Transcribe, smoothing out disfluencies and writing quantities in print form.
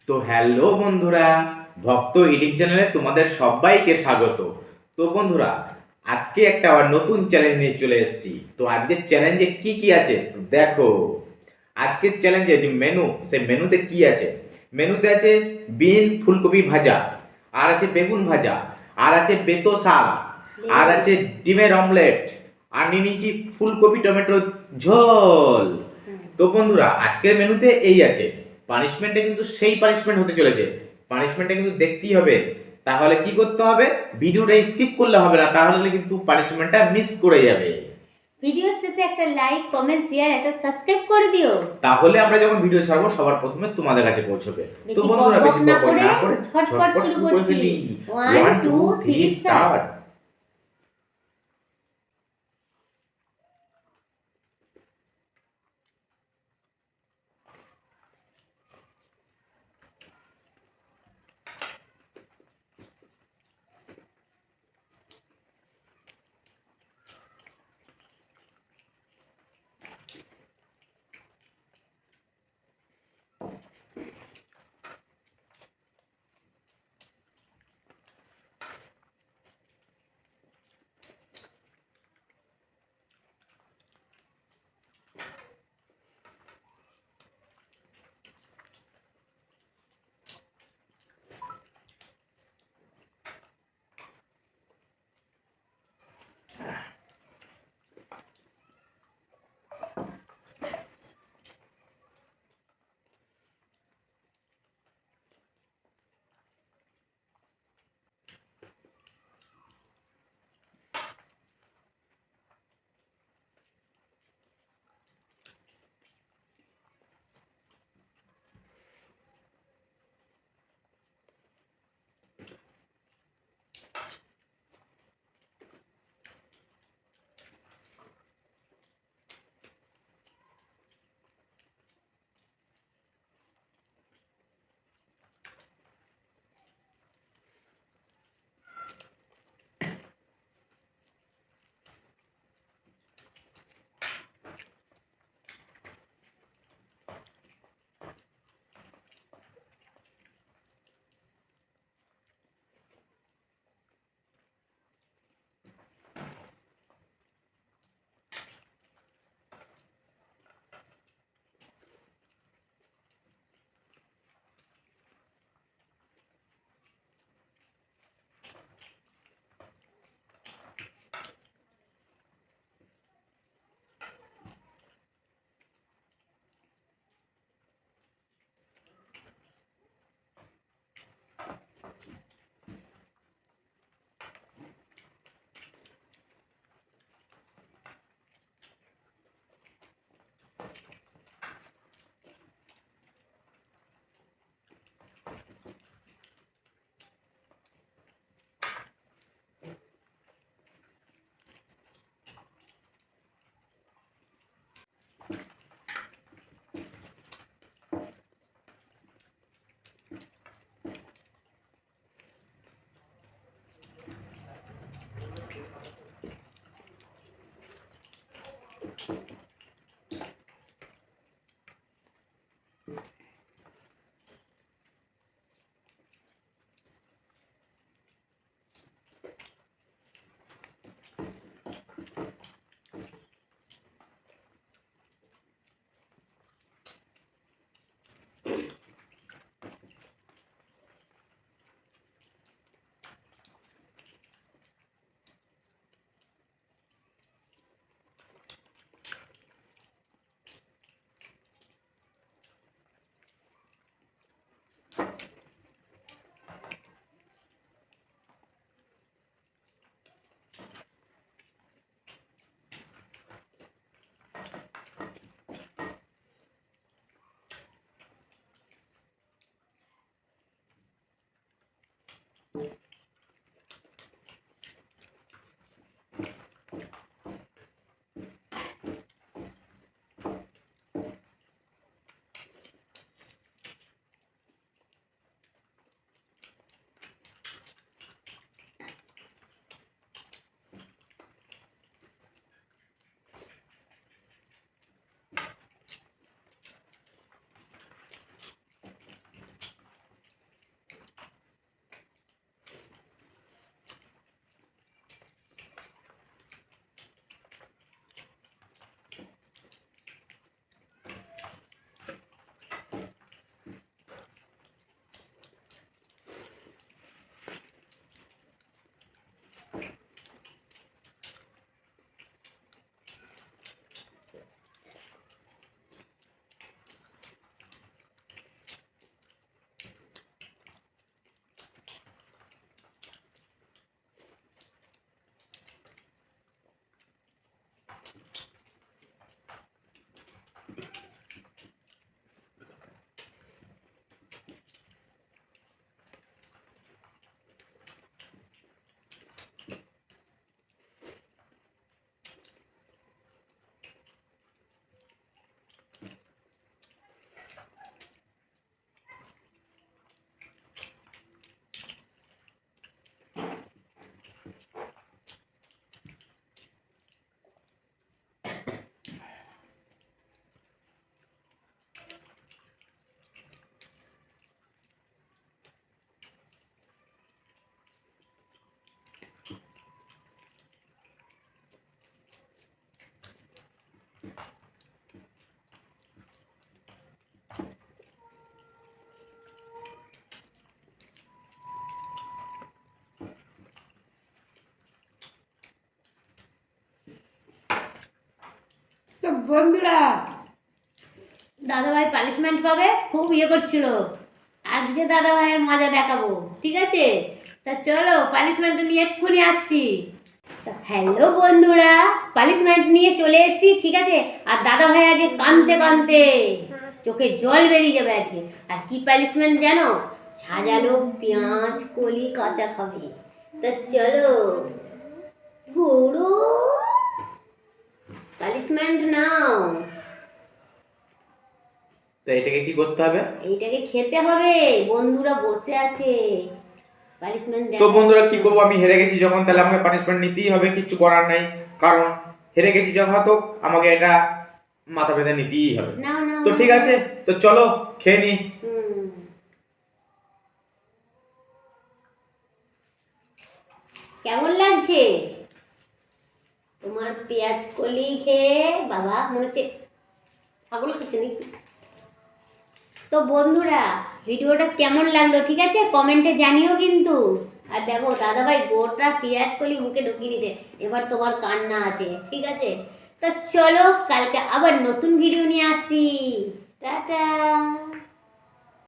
তো হ্যালো বন্ধুরা, ভক্ত ইডিং চ্যানেলে তোমাদের সবাইকে স্বাগত। তো বন্ধুরা, আজকে একটা আবার নতুন চ্যালেঞ্জ নিয়ে চলে এসেছি। তো আজকের চ্যালেঞ্জে কি কি আছে তো দেখো। আজকের চ্যালেঞ্জে যে মেনু, সেই মেনুতে কি আছে? মেনুতে আছে বিন ফুলকপি ভাজা, আর আছে বেগুন ভাজা, আর আছে বেতো শাক, আর আছে ডিমের অমলেট, আর নিয়ে নিয়েছি ফুলকপি টমেটো ঝোল। তো বন্ধুরা, আজকের মেনুতে এই আছে। পানিশমেন্টে কিন্তু সেই পানিশমেন্ট হতে চলেছে। পানিশমেন্টে কিন্তু দেখতেই হবে। তাহলে কি করতে হবে? ভিডিওটা স্কিপ করলে হবে না, তাহলে কিন্তু পানিশমেন্টটা মিস করে যাবে। ভিডিও শেষে একটা লাইক, কমেন্ট, শেয়ার, একটা সাবস্ক্রাইব করে দিও। তাহলে আমরা যখন ভিডিও ছাড়বো সবার প্রথমে তোমাদের কাছে পৌঁছবে। তো বেশি বন্ধুরা, বেশি না বকবক না করে ঝটপট ঝটপট শুরু শুরু করে করছি। ফেলি। 1 one two 2 three 3 start. Start. বন্ধুরা, দাদাভাই পানিশমেন্ট পাবে, খুব ইয়ে করছিল। আজকে দাদাভাইয়ের মজা দেখাবো, ঠিক আছে? তা চলো পানিশমেন্ট নিয়ে এক্ষুনি আসছি। হ্যালো বন্ধুরা, পানিশমেন্ট নিয়ে চলে এসেছি, ঠিক আছে? আর দাদাভাই আজকে কাঁদতে কাঁদতে চোখে জল বেরিয়ে যাবে আজকে। আর কি পানিশমেন্ট জানো? ঝাঁঝালো পেঁয়াজ কলি কাঁচা খাবে। তা চলো ঘোড়ো, পানিশমেন্ট নাও। তো এটাকে কি করতে হবে? এইটাকে খেতে হবে, বন্ধুরা বসে আছে। পানিশমেন্ট তো বন্ধুরা কি করবো, আমি হেরে গেছি যখন, তাহলে আমাকে পানিশমেন্ট নিতেই হবে, কিচ্ছু করার নাই। কারণ হেরে গেছি যখন, তো আমাকে এটা মাথা ব্যথা নিতেই হবে। না না, তো ঠিক আছে, তো চলো খেয়ে নি। কেমন লাগছে তোমার পেঁয়াজ কলি খেয়ে? বাবা মনে হচ্ছে ছাগল খাচ্ছে নাকি? তো বন্ধুরা, ভিডিওটা কেমন লাগলো ঠিক আছে কমেন্টে জানিও কিন্তু। আর দেখো দাদাভাই গোটা পেঁয়াজ কলি মুখে ঢুকিয়ে নিয়েছে, এবার তোমার কান্না আছে, ঠিক আছে? তো চলো কালকে আবার নতুন ভিডিও নিয়ে আসছি। টাটা।